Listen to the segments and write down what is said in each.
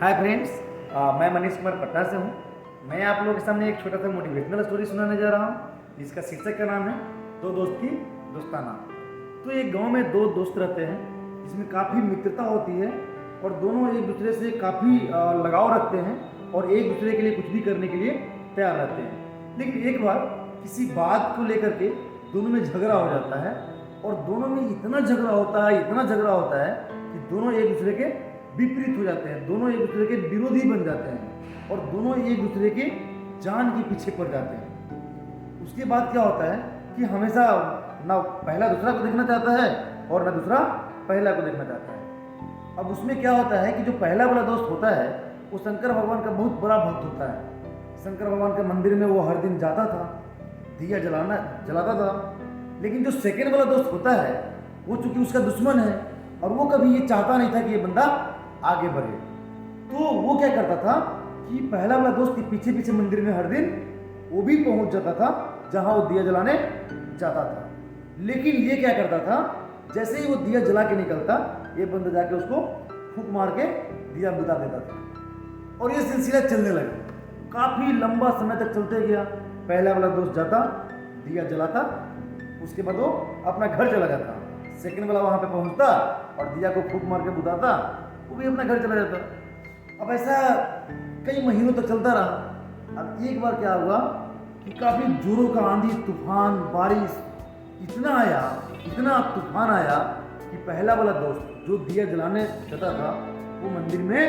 Hi friends, मैं मनीष कुमार पटना से हूँ। मैं आप लोगों के सामने एक छोटा सा मोटिवेशनल स्टोरी सुनाने जा रहा हूँ जिसका शीर्षक का नाम है दो दोस्त की दोस्ताना। तो एक गांव में दो दोस्त रहते हैं जिसमें काफ़ी मित्रता होती है और दोनों एक दूसरे से काफ़ी लगाव रखते हैं और एक दूसरे के लिए कुछ भी करने के लिए तैयार रहते हैं। लेकिन एक बार किसी बात को लेकर के दोनों में झगड़ा हो जाता है और दोनों में इतना झगड़ा होता है कि दोनों एक दूसरे के विपरीत हो जाते हैं, दोनों एक दूसरे के विरोधी बन जाते हैं और दोनों एक दूसरे के जान के पीछे पड़ जाते हैं। उसके बाद क्या होता है कि हमेशा ना पहला दूसरा को देखना चाहता है और ना दूसरा पहला को देखना चाहता है। अब उसमें क्या होता है कि जो पहला वाला दोस्त होता है वो शंकर भगवान का बहुत बड़ा भक्त होता है। शंकर भगवान के मंदिर में वो हर दिन जाता था, दिया जलाता था। लेकिन जो सेकेंड वाला दोस्त होता है वो चूंकि उसका दुश्मन है और वो कभी ये चाहता नहीं था कि ये बंदा आगे बढ़े, तो वो क्या करता था कि पहला वाला दोस्त के पीछे पीछे मंदिर में हर दिन वो भी पहुंच जाता था जहां वो दिया जलाने जाता था। लेकिन ये क्या करता था, जैसे ही वो दिया जला के निकलता ये बंदा जाके उसको फूंक मार के दिया बुझा देता था और ये सिलसिला चलने लगा। काफ़ी लंबा समय तक चलते गया। पहला वाला दोस्त जाता, दिया जलाता, उसके बाद वो अपना घर चला जाता। सेकंड वाला वहाँ पे पहुँचता और दिया को फूंक मार के बुझाता, वो भी अपना घर चला जाता। अब ऐसा कई महीनों तक चलता रहा। अब एक बार क्या हुआ कि काफ़ी जोरों का आंधी तूफान बारिश इतना तूफान आया कि पहला वाला दोस्त जो दिया जलाने जाता था वो मंदिर में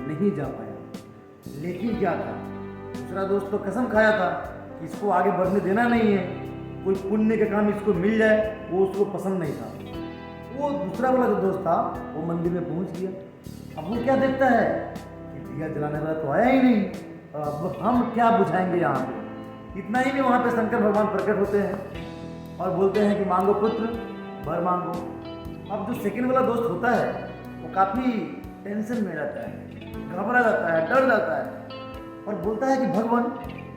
नहीं जा पाया। लेकिन क्या था, दूसरा दोस्त तो कसम खाया था कि इसको आगे बढ़ने देना नहीं है, कोई पुण्य का काम इसको मिल जाए, वो उसको पसंद नहीं था। वो दूसरा वाला जो दोस्त था वो मंदिर में पहुंच गया। अब वो क्या देखता है कि दिया जलाने वाला तो आया ही नहीं, अब हम क्या बुझाएंगे यहाँ पे। इतना ही नहीं, वहाँ पे शंकर भगवान प्रकट होते हैं और बोलते हैं कि मांगो पुत्र वर मांगो। अब जो सेकंड वाला दोस्त होता है वो काफ़ी टेंशन में रहता है, घबरा जाता है, डर जाता है और बोलता है कि भगवान,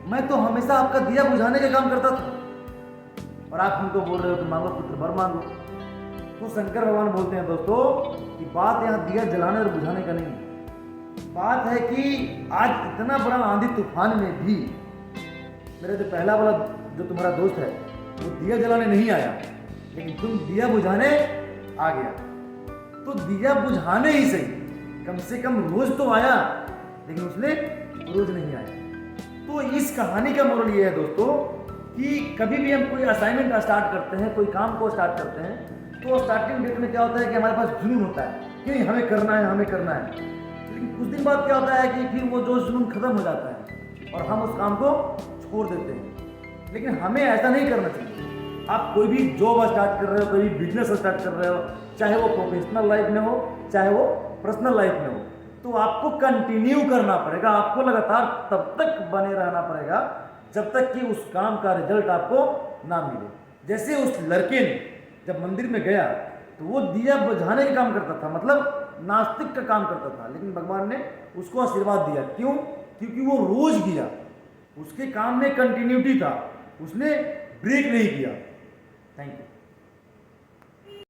मैं तो हमेशा आपका दिया बुझाने का काम करता था और आप हमको बोल रहे हो कि मांगो पुत्र वर मांगो। तो शंकर भगवान बोलते हैं दोस्तों कि बात यहाँ दिया जलाने और बुझाने का नहीं, बात है कि आज इतना बड़ा आंधी तूफान में भी मेरा जो पहला वाला जो तुम्हारा दोस्त है वो दिया जलाने नहीं आया, लेकिन तुम दिया बुझाने आ गया। तो दिया बुझाने ही सही, कम से कम रोज तो आया, लेकिन उसने रोज नहीं आया। तो इस कहानी का मोरल ये है दोस्तों कि कभी भी हम कोई असाइनमेंट स्टार्ट करते हैं, कोई काम को स्टार्ट करते हैं, तो स्टार्टिंग डेट में क्या होता है कि हमारे पास जुनून होता है कि नहीं हमें करना है। लेकिन कुछ दिन बाद क्या होता है कि फिर वो जो जुनून खत्म हो जाता है और हम उस काम को छोड़ देते हैं। लेकिन हमें ऐसा नहीं करना चाहिए। आप कोई भी जॉब स्टार्ट कर रहे हो, कोई भी बिजनेस स्टार्ट कर रहे हो, चाहे वो प्रोफेशनल लाइफ में हो चाहे वो पर्सनल लाइफ में हो, तो आपको कंटिन्यू करना पड़ेगा, आपको लगातार तब तक बने रहना पड़ेगा जब तक कि उस काम का रिजल्ट आपको ना मिले। जैसे उस लड़के ने जब मंदिर में गया तो वो दिया बुझाने का काम करता था, मतलब नास्तिक का काम करता था, लेकिन भगवान ने उसको आशीर्वाद दिया। क्यों? क्योंकि वो रोज किया, उसके काम में कंटिन्यूटी था, उसने ब्रेक नहीं किया। Thank you.